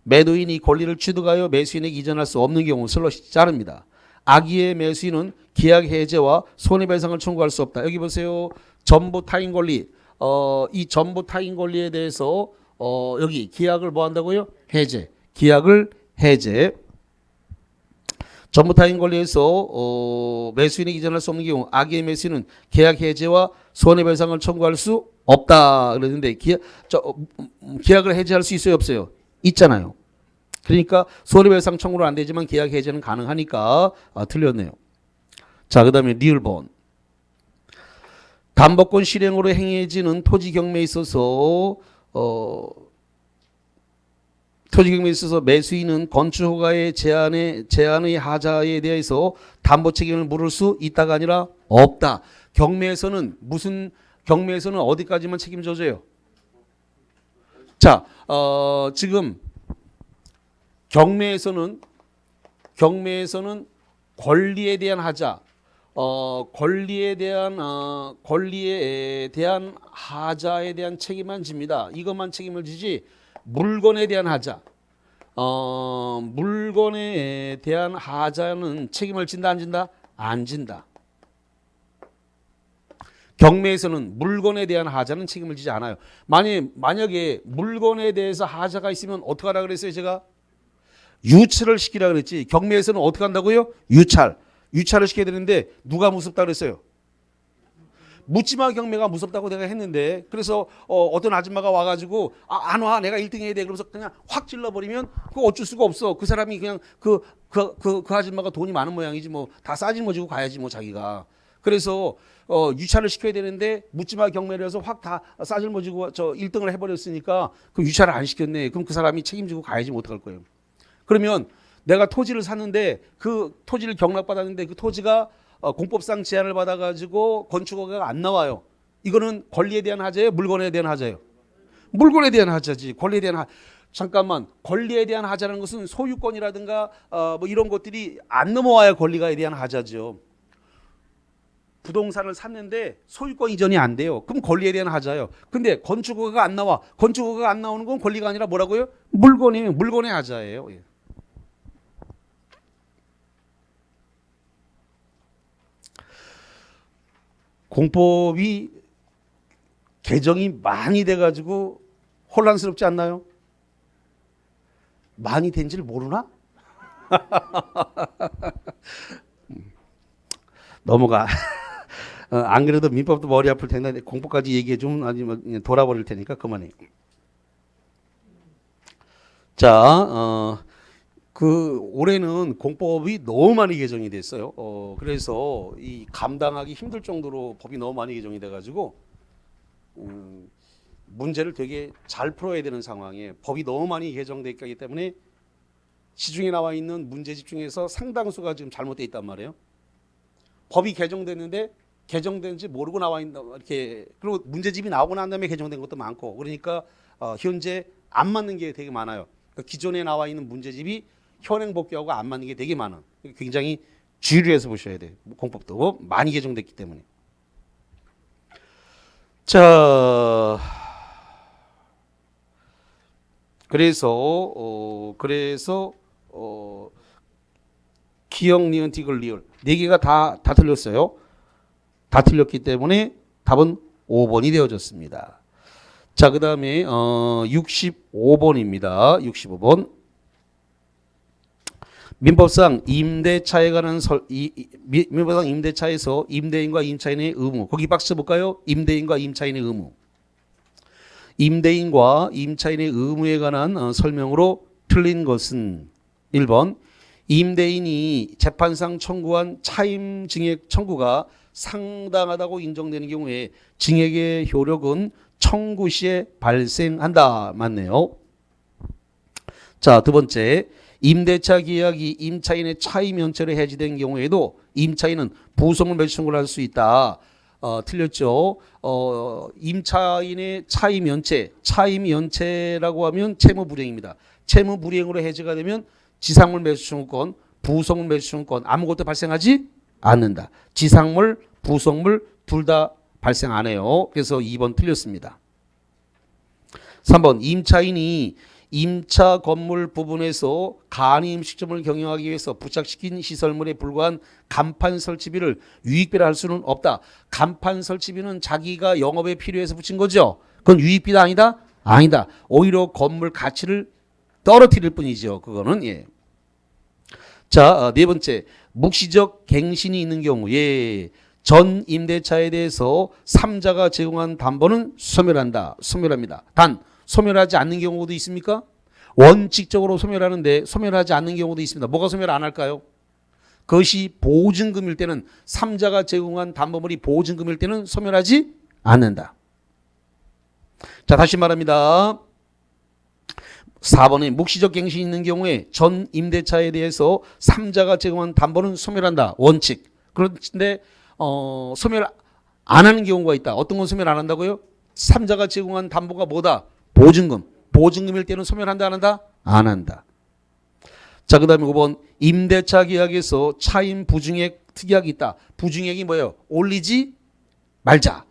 매도인이 권리를 취득하여 매수인에게 이전할 수 없는 경우 슬롯이 자릅니다. 악의의 매수인은 계약 해제와 손해배상을 청구할 수 없다. 여기 보세요. 전부 타인 권리. 이 전부 타인 권리에 대해서 여기 계약을 뭐 한다고요? 해제. 계약을 해제. 전부 타인 권리에서 매수인에게 이전할 수 없는 경우 악의의 매수인은 계약 해제와 손해배상을 청구할 수 없다 그랬는데 계약을 해제할 수 있어요 없어요? 있잖아요. 그러니까 손해배상 청구는 안 되지만 계약 해제는 가능하니까 틀렸네요. 자, 그 다음에 리을본 담보권 실행으로 행해지는 토지 경매에 있어서 매수인은 건축허가의 제한의 하자에 대해서 담보 책임을 물을 수 있다가 아니라 없다. 경매에서는 어디까지만 책임져줘요? 자, 지금 경매에서는 권리에 대한 하자, 권리에 대한 하자에 대한 책임만 집니다. 이것만 책임을 지지 물건에 대한 하자, 물건에 대한 하자는 책임을 진다 안 진다? 안 진다. 경매에서는 물건에 대한 하자는 책임을 지지 않아요. 만약에 물건에 대해서 하자가 있으면 어떻게 하라 그랬어요? 제가 유찰을 시키라 그랬지. 경매에서는 어떻게 한다고요? 유찰을 시켜야 되는데 누가 무섭다 그랬어요? 묻지마 경매가 무섭다고 내가 했는데 그래서 어떤 아줌마가 와가지고 안 와 내가 1등 해야 돼 그러면서 그냥 확 찔러버리면 그거 어쩔 수가 없어. 그 사람이 그냥 그 아줌마가 돈이 많은 모양이지 뭐 다 싸질머지고 가야지 뭐 자기가. 그래서 유찰을 시켜야 되는데 묻지마 경매를 해서 확 다 싸질머지고 1등을 해버렸으니까 그 유찰을 안 시켰네. 그럼 그 사람이 책임지고 가야지 뭐 어떡할 거예요. 그러면 내가 토지를 샀는데 그 토지를 경락받았는데 그 토지가 공법상 제한을 받아가지고 건축허가가 안 나와요. 이거는 권리에 대한 하자예요? 물건에 대한 하자예요? 물건에 대한 하자지. 권리에 대한 잠깐만. 권리에 대한 하자라는 것은 소유권이라든가 뭐 이런 것들이 안 넘어와야 권리에 대한 하자죠. 부동산을 샀는데 소유권 이전이 안 돼요. 그럼 권리에 대한 하자예요. 근데 건축허가가 안 나와. 건축허가가 안 나오는 건 권리가 아니라 뭐라고요? 물건이에요. 물건의 하자예요. 예. 공법이 개정이 많이 돼가지고 혼란스럽지 않나요? 많이 된지를 모르나? 넘어가. 안 그래도 민법도 머리 아플 텐데 공법까지 얘기해 주면 아니면 돌아버릴 테니까 그만해. 자, 올해는 공법이 너무 많이 개정이 됐어요. 그래서 이 감당하기 힘들 정도로 법이 너무 많이 개정이 돼가지고 문제를 되게 잘 풀어야 되는 상황에 법이 너무 많이 개정되기 때문에 시중에 나와 있는 문제집 중에서 상당수가 지금 잘못돼 있단 말이에요. 법이 개정됐는데 개정된지 모르고 나와 있는 이렇게 그리고 문제집이 나오고 난 다음에 개정된 것도 많고 그러니까 현재 안 맞는 게 되게 많아요. 그러니까 기존에 나와 있는 문제집이 현행 법규하고 안 맞는 게 되게 많아. 굉장히 주의해서 보셔야 돼요. 공법도 많이 개정됐기 때문에. 자, 그래서 기역, 니은, 디귿, 리을 네 개가 다 틀렸어요. 다 틀렸기 때문에 답은 5번이 되어졌습니다. 자, 그 다음에 65번입니다. 65번. 민법상 임대차에 관한 민법상 임대차에서 임대인과 임차인의 의무. 거기 박스 볼까요? 임대인과 임차인의 의무. 임대인과 임차인의 의무에 관한 설명으로 틀린 것은 1번 임대인이 재판상 청구한 차임 증액 청구가 상당하다고 인정되는 경우에 증액의 효력은 청구 시에 발생한다. 맞네요. 자, 두 번째 임대차 계약이 임차인의 차임 연체로 해지된 경우에도 임차인은 부속물 매수 청구를 할 수 있다. 틀렸죠. 임차인의 차임 연체라고 하면 채무 불이행입니다. 채무 불이행으로 해지가 되면 지상물 매수 청구권, 부속물 매수 청구권 아무것도 발생하지 않는다. 지상물, 부속물 둘 다 발생 안 해요. 그래서 2번 틀렸습니다. 3번 임차인이 임차 건물 부분에서 간이 음식점을 경영하기 위해서 부착시킨 시설물에 불과한 간판 설치비를 유익비라 할 수는 없다. 간판 설치비는 자기가 영업에 필요해서 붙인 거죠. 그건 유익비다 아니다? 아니다. 오히려 건물 가치를 떨어뜨릴 뿐이죠. 그거는 예. 자, 네 번째 묵시적 갱신이 있는 경우에 전 임대차에 대해서 3자가 제공한 담보는 소멸합니다. 단 소멸하지 않는 경우도 있습니까? 원칙적으로 소멸하는데 소멸하지 않는 경우도 있습니다. 뭐가 소멸 안 할까요? 그것이 보증금일 때는 3자가 제공한 담보물이 보증금일 때는 소멸하지 않는다. 자, 다시 말합니다. 4번에 묵시적 갱신이 있는 경우에 전 임대차에 대해서 3자가 제공한 담보는 소멸한다. 원칙. 그런데 소멸 안 하는 경우가 있다. 어떤 건 소멸 안 한다고요? 3자가 제공한 담보가 뭐다? 보증금. 보증금일 때는 소멸한다 안 한다? 안 한다. 자, 그 다음에 5번 임대차 계약에서 차임 부증액 특약이 있다. 부증액이 뭐예요? 올리지 말자.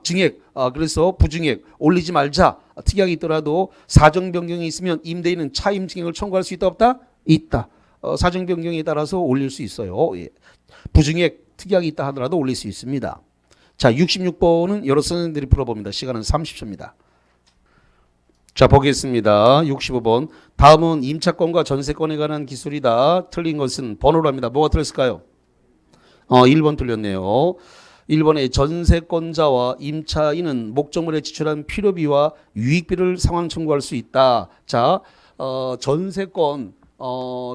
증액 그래서 부증액 올리지 말자 특약이 있더라도 사정 변경이 있으면 임대인은 차임 증액을 청구할 수 있다 없다? 있다. 사정 변경에 따라서 올릴 수 있어요. 예. 부증액 특약이 있다 하더라도 올릴 수 있습니다. 자, 66번은 여러 선생님들이 풀어봅니다. 시간은 30초입니다. 자, 보겠습니다. 65번. 다음은 임차권과 전세권에 관한 기술이다. 틀린 것은 번호로 합니다. 뭐가 틀렸을까요? 1번 틀렸네요. 1번에 전세권자와 임차인은 목적물에 지출한 필요비와 유익비를 상환 청구할 수 있다. 자,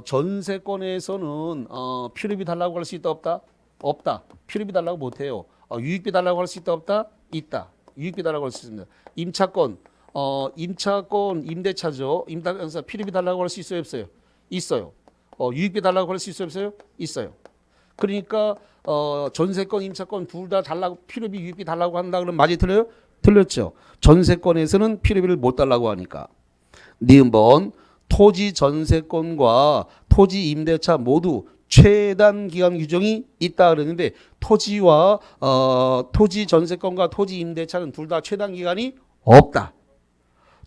전세권에서는 필요비 달라고 할 수 있다 없다? 없다. 필요비 달라고 못해요. 유익비 달라고 할 수 있다 없다? 있다. 유익비 달라고 할 수 있습니다. 임차권 임대차죠. 임대차 필요비 달라고 할 수 있어요 없어요? 있어요. 유익비 달라고 할 수 있어요 없어요? 있어요. 그러니까 전세권 임차권 둘 다 달라고 필요비 유익비 달라고 한다 그러면 맞이 틀려요? 틀렸죠. 전세권에서는 필요비를 못 달라고 하니까. 니은번 토지 전세권과 토지 임대차 모두 최단 기간 규정이 있다 그랬는데 토지 전세권과 토지 임대차는 둘 다 최단 기간이 없다.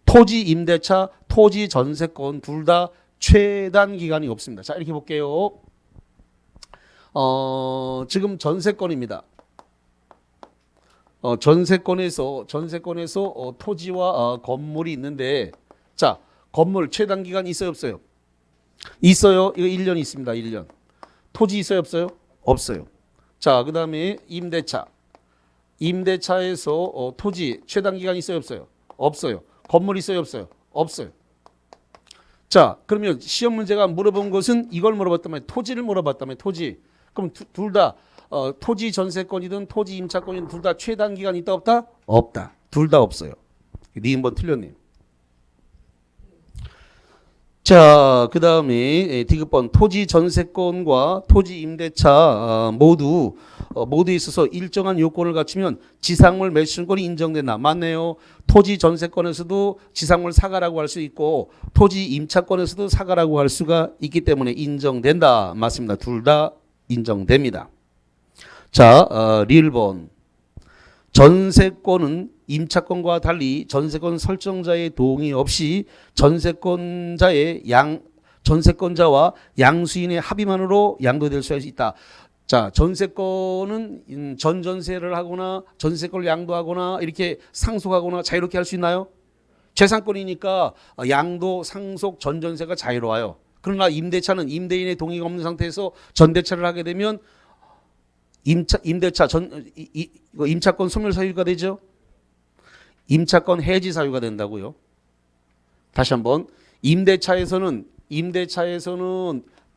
토지 임대차, 토지 전세권 둘 다 최단 기간이 없습니다. 자, 이렇게 볼게요. 지금 전세권입니다. 전세권에서 토지와 건물이 있는데 자, 건물 최단 기간 있어요 없어요? 있어요. 이거 1년 있습니다. 1년. 토지 있어요, 없어요? 없어요. 자, 그다음에 임대차. 임대차에서 토지 최단 기간 있어요, 없어요? 없어요. 건물 있어요, 없어요? 없어요. 자, 그러면 시험 문제가 물어본 것은 이걸 물어봤단 말이에요. 토지를 물어봤단 말이에요. 토지. 그럼 둘 다 토지 전세권이든 토지 임차권이든 둘 다 최단 기간 있다 없다? 없다. 둘 다 없어요. 니은번 틀렸네요. 자, 그 다음에 디귿번 토지 전세권과 토지 임대차 모두에 있어서 일정한 요건을 갖추면 지상물 매수권이 인정된다. 맞네요. 토지 전세권에서도 지상물 사가라고 할 수 있고 토지 임차권에서도 사가라고 할 수가 있기 때문에 인정된다. 맞습니다. 둘 다 인정됩니다. 자, 리을번 전세권은 임차권과 달리 전세권 설정자의 동의 없이 전세권자와 양수인의 합의만으로 양도될 수 있다. 자, 전세권은 전전세를 하거나 전세권을 양도하거나 이렇게 상속하거나 자유롭게 할 수 있나요? 재산권이니까 양도, 상속, 전전세가 자유로워요. 그러나 임대차는 임대인의 동의가 없는 상태에서 전대차를 하게 되면 임차권 소멸 사유가 되죠. 임차권 해지 사유가 된다고요. 다시 한번 임대차에서는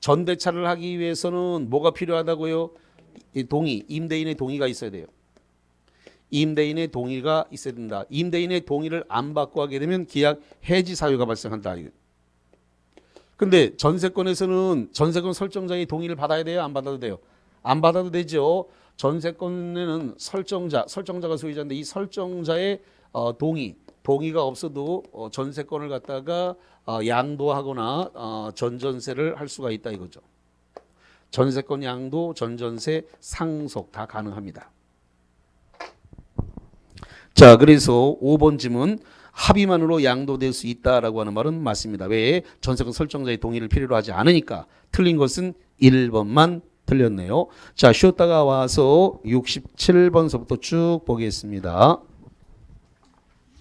전대차를 하기 위해서는 뭐가 필요하다고요? 임대인의 동의가 있어야 돼요. 임대인의 동의가 있어야 된다. 임대인의 동의를 안 받고 하게 되면 계약 해지 사유가 발생한다. 근데 전세권에서는 전세권 설정자의 동의를 받아야 돼요? 안 받아도 돼요? 안 받아도 되죠. 전세권에는 설정자가 소유자인데 이 설정자의 동의가 없어도 전세권을 갖다가 양도하거나 전전세를 할 수가 있다 이거죠. 전세권 양도, 전전세, 상속 다 가능합니다. 자, 그래서 5번 질문 합의만으로 양도될 수 있다라고 하는 말은 맞습니다. 왜? 전세권 설정자의 동의를 필요로 하지 않으니까. 틀린 것은 1번만 틀렸네요. 자, 쉬었다가 와서 67번서부터 쭉 보겠습니다.